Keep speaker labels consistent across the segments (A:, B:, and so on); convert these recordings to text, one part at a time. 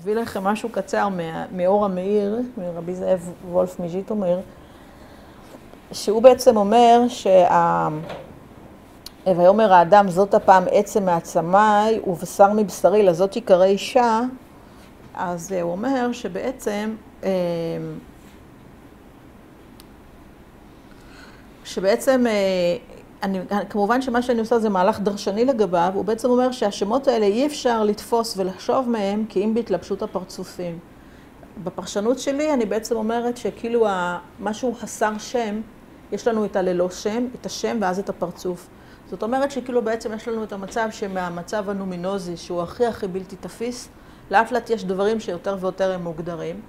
A: אביא לכם משהו קצר מאור המאיר, מרבי זאב וולף מז'יטומיר, שהוא בעצם אומר ויאמר האדם זאת הפעם עצם מעצמי ובשר מבשרי לזאת יקרא אישה, אז הוא אומר שבעצם כמובן שמה שאני עושה זה מהלך דרשני לגביו, הוא בעצם אומר שהשמות האלה אי אפשר לתפוס ולחשוב מהם כי אם בהתלבשות הפרצופים. בפרשנות שלי אני בעצם אומרת שכאילו משהו חסר שם, יש לנו את הללא שם, את השם ואז את הפרצוף. זאת אומרת שכאילו בעצם יש לנו את המצב שמהמצב הנומינוזי שהוא הכי בלתי תפיס, לאט לאט יש דברים שיותר ויותר הם מוגדרים.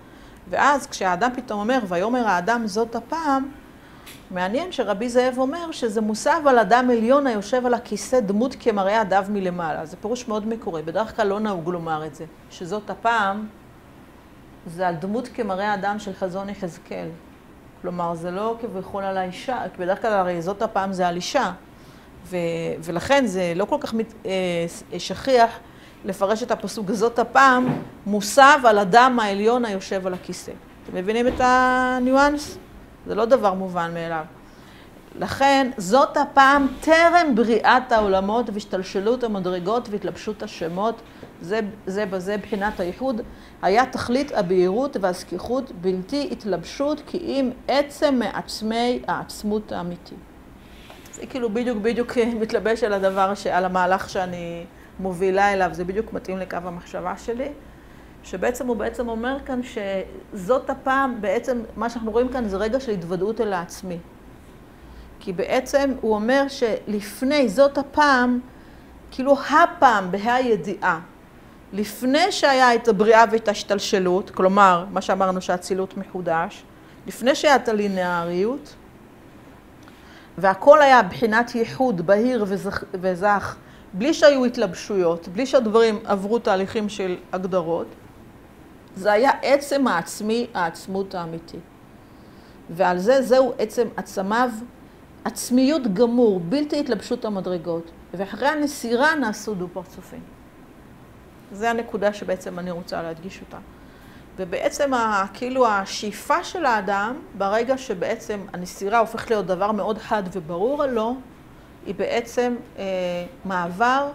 A: ואז כשהאדם פתאום אומר ויאמר האדם זאת הפעם, מעניין שרבי זאב אומר שזה מוסב על אדם עליון היושב על הכיסא דמות כמראה אדיו מלמעלה. זה פירוש מאוד מקורי, בדרך כלל לא נהוג לומר את זה. שזאת הפעם, זה על דמות כמראה אדם של חזון יחזקאל. כלומר, זה לא כביכול על האישה, כי בדרך כלל הרי זאת הפעם זה על אישה. ולכן זה לא כל כך שכיח לפרש את הפסוק זאת הפעם, מוסב על אדם העליון היושב על הכיסא. אתם מבינים את הניואנס? זה לא דבר מובן מאליו. לכן, זאת הפעם טרם בריאת העולמות והשתלשלות המדרגות והתלבשות השמות, זה בזה בחינת הייחוד, היה תכלית הבהירות והזכיחות בלתי התלבשות כי אם עצם מעצמי העצמות האמיתי. זה כאילו בדיוק מתלבש על הדבר, על המהלך שאני מובילה אליו, זה בדיוק מתאים לקו המחשבה שלי. שבעצם הוא בעצם אומר כאן שזאת הפעם, בעצם מה שאנחנו רואים כאן זה רגע של התוודעות אל העצמי. כי בעצם הוא אומר שלפני זאת הפעם, כאילו הפעם בהידיעה, לפני שהיה את הבריאה ואת השתלשלות, כלומר, מה שאמרנו שהאצילות מחודש, לפני שהיה את הלינאריות, והכל היה בחינת ייחוד, בהיר וזך, בלי שהיו התלבשויות, בלי שהדברים עברו תהליכים של הגדרות, זה היה עצם העצמי, העצמות האמיתי. ועל זה, זהו עצם עצמיו, עצמיות גמור, בלתי התלבשות המדרגות. ואחרי הנסירה נעשו דו פרצופים. זה הנקודה שבעצם אני רוצה להדגיש אותה. ובעצם כאילו השאיפה של האדם, ברגע שבעצם הנסירה הופך להיות דבר מאוד חד וברור עלו, היא בעצם מעבר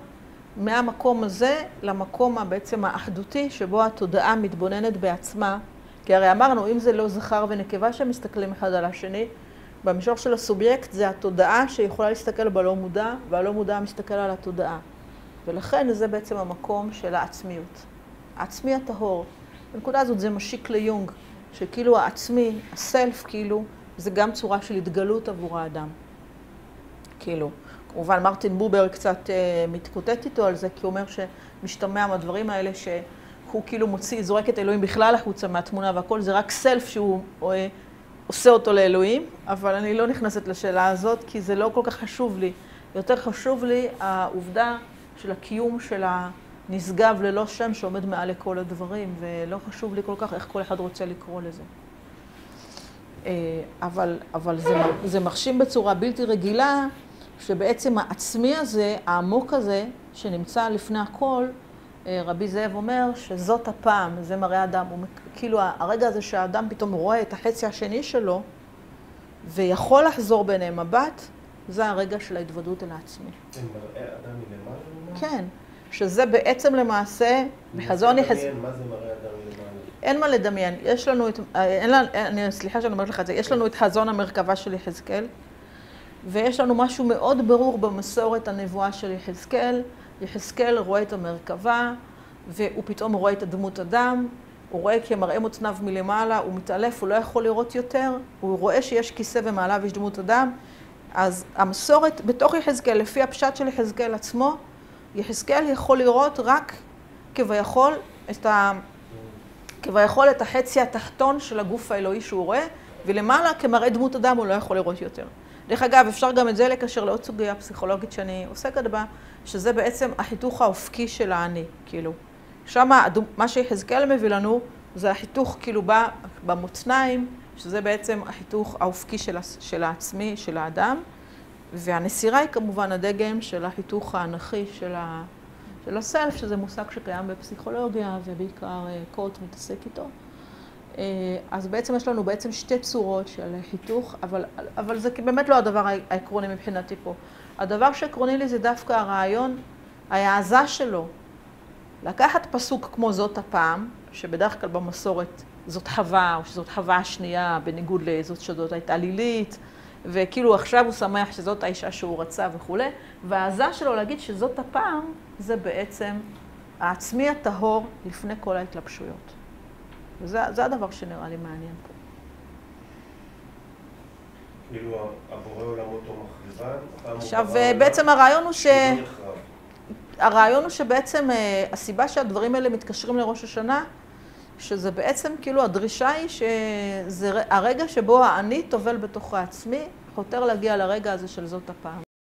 A: מהמקום הזה למקום בעצם האחדותי, שבו התודעה מתבוננת בעצמה. כי הרי אמרנו, אם זה לא זכר ונקבה שמסתכלים אחד על השני, במישור של הסובייקט זה התודעה שיכולה להסתכל בלא מודע, והלא מודע מסתכל על התודעה. ולכן זה בעצם המקום של העצמיות. העצמי הטהור. בנקודה הזאת זה משיק ליונג, שכאילו העצמי, הסלף כאילו, זה גם צורה של התגלות עבור האדם. כאילו, כמובן מרטין בובר קצת מתקוטט איתו על זה, כי הוא אומר שמשתמע מהדברים האלה שהוא כאילו מוציא, זורק את אלוהים בכלל החוצה מהתמונה והכל, זה רק סלף שהוא עושה אותו לאלוהים, אבל אני לא נכנסת לשאלה הזאת, כי זה לא כל כך חשוב לי. יותר חשוב לי העובדה של הקיום של הנשגב ללא שם שעומד מעל לכל הדברים, ולא חשוב לי כל כך איך כל אחד רוצה לקרוא לזה. אבל זה מחשים בצורה בלתי רגילה, שבעצם העצמי הזה, העמוק הזה, שנמצא לפני הכל, רבי זאב אומר שזאת הפעם, זה מראה אדם. כאילו הרגע הזה שהאדם פתאום רואה את החצי השני שלו, ויכול לחזור ביניהם מבט, זה הרגע של ההתוודות אל העצמי.
B: זה מראה אדם מלמעלה?
A: כן, שזה בעצם למעשה, בחזון יחזקאל.
B: מה זה מראה אדם מלמעלה?
A: אין מה לדמיין. יש לנו את, סליחה שאני אומרת לך את זה, יש לנו את חזון המרכבה של יחזקאל, ויש לנו משהו מאוד ברור במסורת הנבואה של יחזקאל. יחזקאל רואה את המרכבה, והוא פתאום רואה את הדמות אדם, הוא רואה כמראה מוצנב מלמעלה, הוא מתעלף, הוא לא יכול לראות יותר, הוא רואה שיש כיסא ומעלה ויש דמות אדם. אז המסורת בתוך יחזקאל, לפי הפשט של יחזקאל עצמו, יחזקאל יכול לראות רק כביכול את החצי התחתון של הגוף האלוהי שהוא רואה, ולמעלה כמראה דמות אדם הוא לא יכול לראות יותר. דרך אגב, אפשר גם את זה לקשר לעוד סוגיה פסיכולוגית שאני עוסקת בה, שזה בעצם החיתוך האופקי של האני, כאילו. שם מה שיחזקאל מביא לנו, זה החיתוך כאילו במוצניים, שזה בעצם החיתוך האופקי של העצמי, של האדם, והנסירה היא כמובן הדגם של החיתוך האנכי של הסלף, שזה מושג שקיים בפסיכולוגיה, ובעיקר קורט מתעסק איתו. אז בעצם יש לנו בעצם שתי צורות של חיתוך, אבל זה באמת לא הדבר העקרוני מבחינתי פה. הדבר שעקרוני לי זה דווקא הרעיון, ההעזה שלו, לקחת פסוק כמו זאת הפעם, שבדרך כלל במסורת זאת חווה, או שזאת חווה השנייה, בניגוד לזאת שזאת הייתה לילית, וכאילו עכשיו הוא שמח שזאת האישה שהוא רצה וכו'. וההעזה שלו להגיד שזאת הפעם, זה בעצם העצמי הטהור לפני כל ההתלבשויות. וזה הדבר שנראה לי מעניין פה.
B: כאילו הבורא עולם אותו מחריבן,
A: עכשיו, בעצם הרעיון הוא שבעצם הסיבה שהדברים האלה מתקשרים לראש השנה, שזה בעצם כאילו הדרישה היא שזה הרגע שבו האני טובל בתוך העצמי, חותר להגיע לרגע הזה של זאת הפעם.